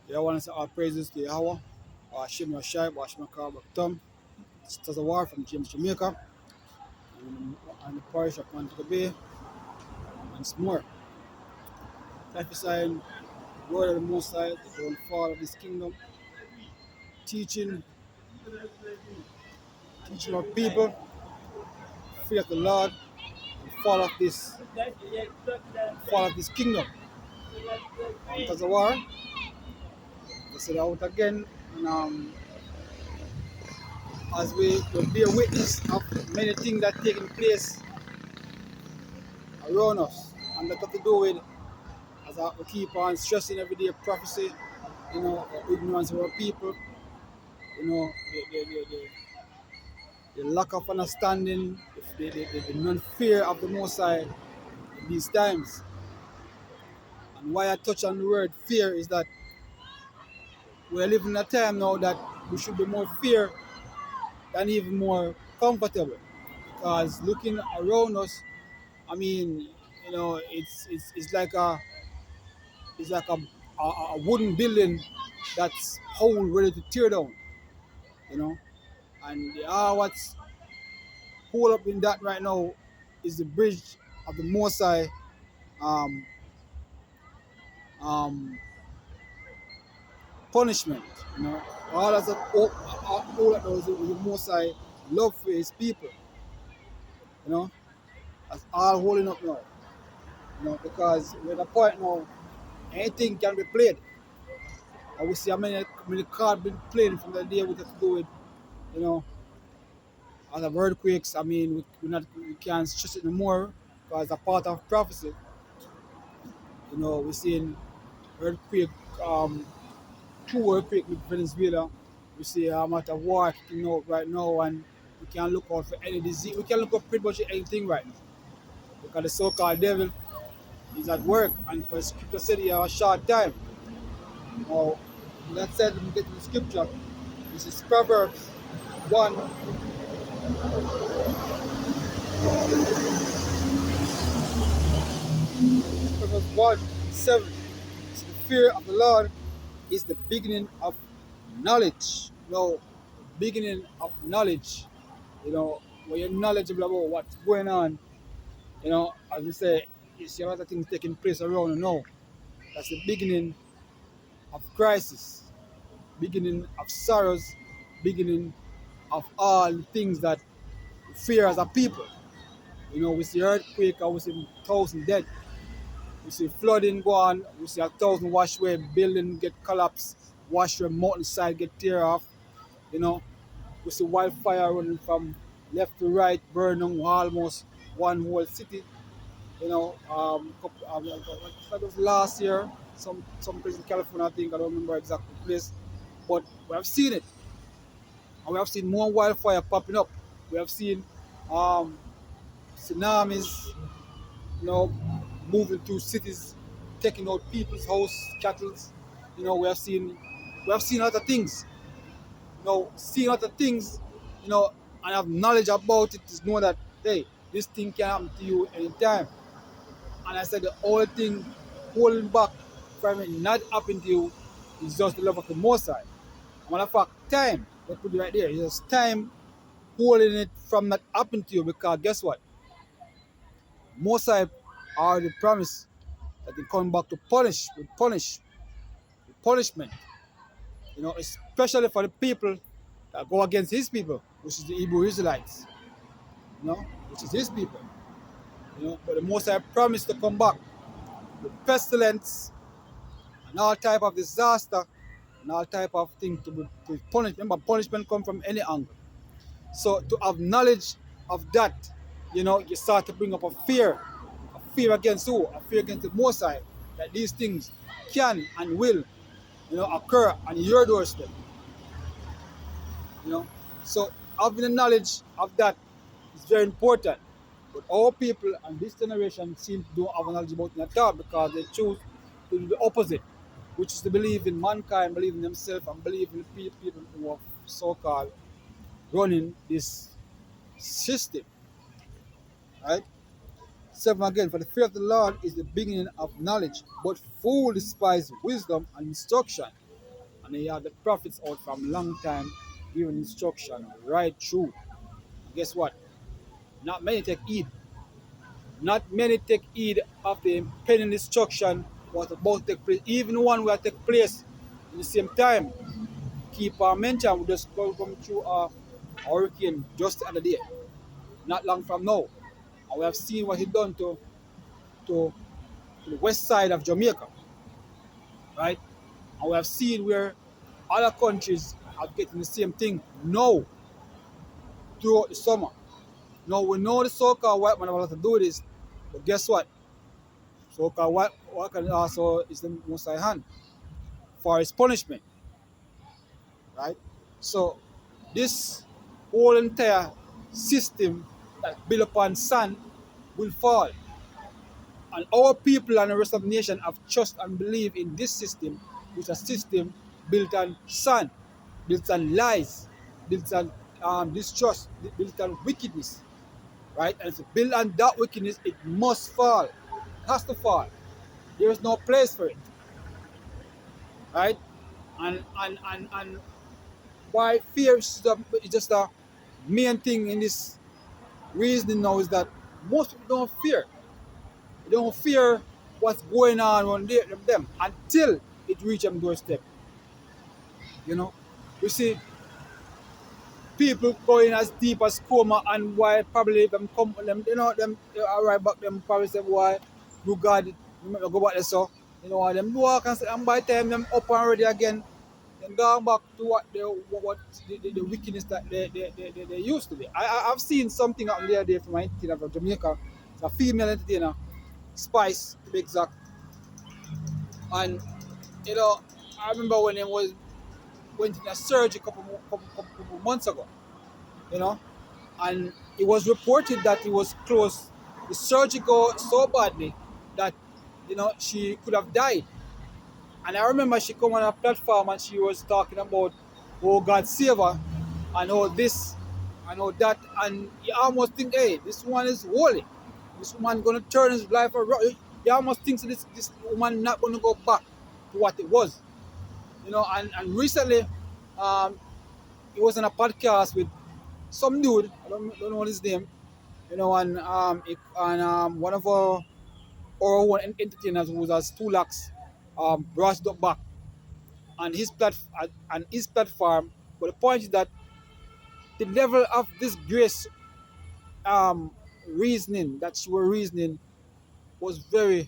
Yeah, I want to say all praises to Yahweh. Hashem Yashai, Hashem Tom, Tazawar from James, Jamaica, and the parish of Montego Bay, and some more. Prophesying the word of the Most High, the whole fall of this kingdom, teaching, teaching our people, fear of the Lord, and fall of this kingdom. Tazawar, I said out again, and as we will bear witness of many things that taking place around us, and that have to do with, as we keep on stressing every day, prophecy, ignorance of our people, the lack of understanding, the non-fear of the Most High in these times. And why I touch on the word fear is that we're living in a time now that we should be more fear than even more comfortable. Because looking around us, I mean, it's like a wooden building that's whole ready to tear down, you know. And what's hold up in that right now is the bridge of the Mosai um, um, punishment. You know, all that's all that was the Mosai love for his people. You know, that's all holding up now. You know, because we're at a point now, anything can be played. And we see how many cards been played from the day we have to do with, you know, as of earthquakes. I mean, we can't stress it no more because a part of prophecy. You know, we're seeing earthquake, um, two earthquake with Venezuela. We see a matter of war kicking out right now, and we can look out for any disease. We can look up pretty much anything right now because the so-called devil is at work, and for scripture said he have a short time. Now, that said, let me get to the scripture. This is Proverbs 1, Proverbs 1, 7. It's the fear of the Lord is the beginning of knowledge. No, beginning of knowledge. You know, when you're knowledgeable about what's going on, as we say, you see a lot of things taking place around you now. That's the beginning of crisis, beginning of sorrows, beginning of all the things that we fear as a people. You know, we see earthquake, and we see thousand dead. We see flooding go on, we see a thousand wash away, building get collapsed, wash away, mountainside get tear off, you know. We see wildfire running from left to right, burning almost one whole city. You know, that was last year, some place in California, I think, I don't remember exactly the place, but we have seen it, and we have seen more wildfire popping up. We have seen um, tsunamis, you know, moving through cities, taking out people's house, cattle. You know, we have seen other things. You know, seeing other things, and have knowledge about it is know that hey, this thing can happen to you anytime. And I said the only thing holding back from it not happening to you is just the love of the Most High. Matter of fact, time, let's put it right there, it's just time holding it from not happening to you because guess what? Most High already promised that they come back to with punishment. You know, especially for the people that go against his people, which is the Hebrew Israelites. You know, which is his people. You know, but the Most High promised to come back with pestilence and all type of disaster and all type of thing to punish. Remember, punishment come from any angle. So to have knowledge of that, you start to bring up a fear against who? A fear against the Most High, that these things can and will, occur on your doorstep. You know, so having the knowledge of that is very important. But our people and this generation seem to don't have knowledge about it at all because they choose to do the opposite, which is to believe in mankind, believe in themselves, and believe in the people who are so-called running this system. Right? 7 again, for the fear of the Lord is the beginning of knowledge, but fool despise wisdom and instruction. And then you have the prophets out from long time giving instruction right through. Guess what? Not many take heed. Not many take heed of the impending destruction what about to take place. Even one will take place in the same time. Keep our mention, we just go from through a hurricane just the other day, not long from now. And we have seen what he done to, to the west side of Jamaica, right? And we have seen where other countries are getting the same thing now throughout the summer. Now we know the so-called white man want to do this, but guess what? So-called white can also is the most high hand for his punishment, right? So this whole entire system that built upon sand will fall. And our people and the rest of the nation have trust and believe in this system, which is a system built on sand, built on lies, built on distrust, built on wickedness, right? And if it's built on that wickedness, it must fall. It has to fall. There is no place for it, right? And why fear is just a main thing in this reasoning now is that most people don't fear. They don't fear what's going on around them until it reaches them doorstep. You know, you see people going as deep as coma, and why probably them come them them arrive back them probably say why do God remember go back there so them walk and by the time them up and ready again then going back to the wickedness that they used to be. I've seen something out there from my entertainer from Jamaica. It's a female entertainer, Spice to be exact. And I remember when it was went in a surgery couple months ago, you know, and it was reported that it was close. The surgery go so badly that she could have died. And I remember she come on a platform and she was talking about oh God save her and all this and all that, and you almost think, hey, this one is holy. This woman gonna turn his life around. You almost think this woman not gonna go back to what it was. And recently um he was on a podcast with some dude, I don't know his name, and one of our one entertainers who has 2 lakhs brushed up back on his platform. But the point is that the level of this grace um reasoning that she were reasoning was very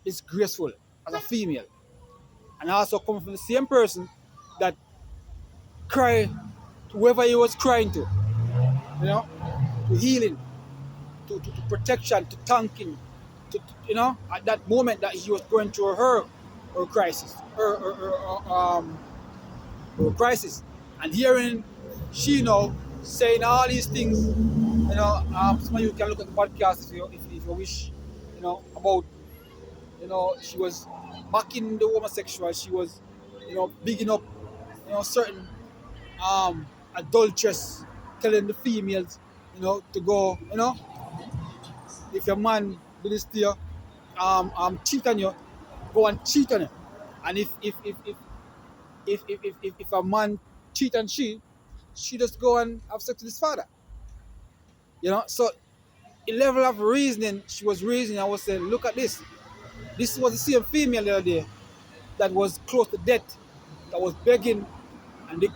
disgraceful as a female. And also coming from the same person that cried to whoever he was crying you know, to healing, to protection, to thanking, at that moment that he was going through her crisis, her crisis, and hearing she saying all these things, some of you can look at the podcast if you wish, about she was backing the homosexual, she was bigging up certain adulteress, telling the females to go, if your man do this to you, cheat on you, go and cheat on him. And if a man cheat on she just go and have sex with his father. So a level of reasoning she was reasoning, I was saying, look at this. This was the same female the other day that was close to death, that was begging and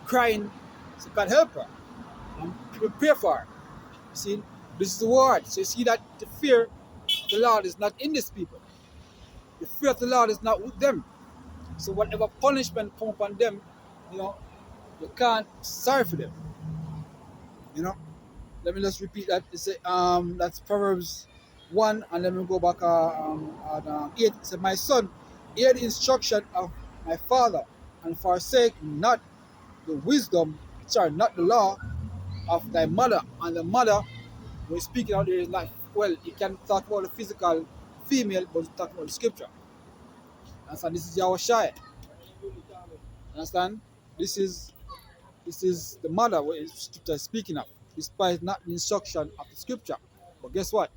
crying, so God help her. And people pray for her. You see, this is the word. So you see that the fear of the Lord is not in these people. The fear of the Lord is not with them. So whatever punishment come upon them, you can't sorry for them. Let me just repeat that. It's that's Proverbs 1, and let me go back at 8. It said, my son, hear the instruction of my father, and forsake not the not the law of thy mother. And the mother, we're speaking out there, is like, well, you can talk about the physical female, but you talk about the scripture. Understand? This is Yahushua. Understand? This is the mother what the scripture is speaking of, despite not the instruction of the scripture. But guess what?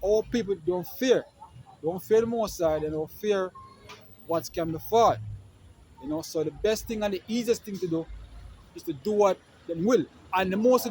All people don't fear the Most High, they don't fear what can befall. You know, so the best thing and the easiest thing to do is to do what them will. And the most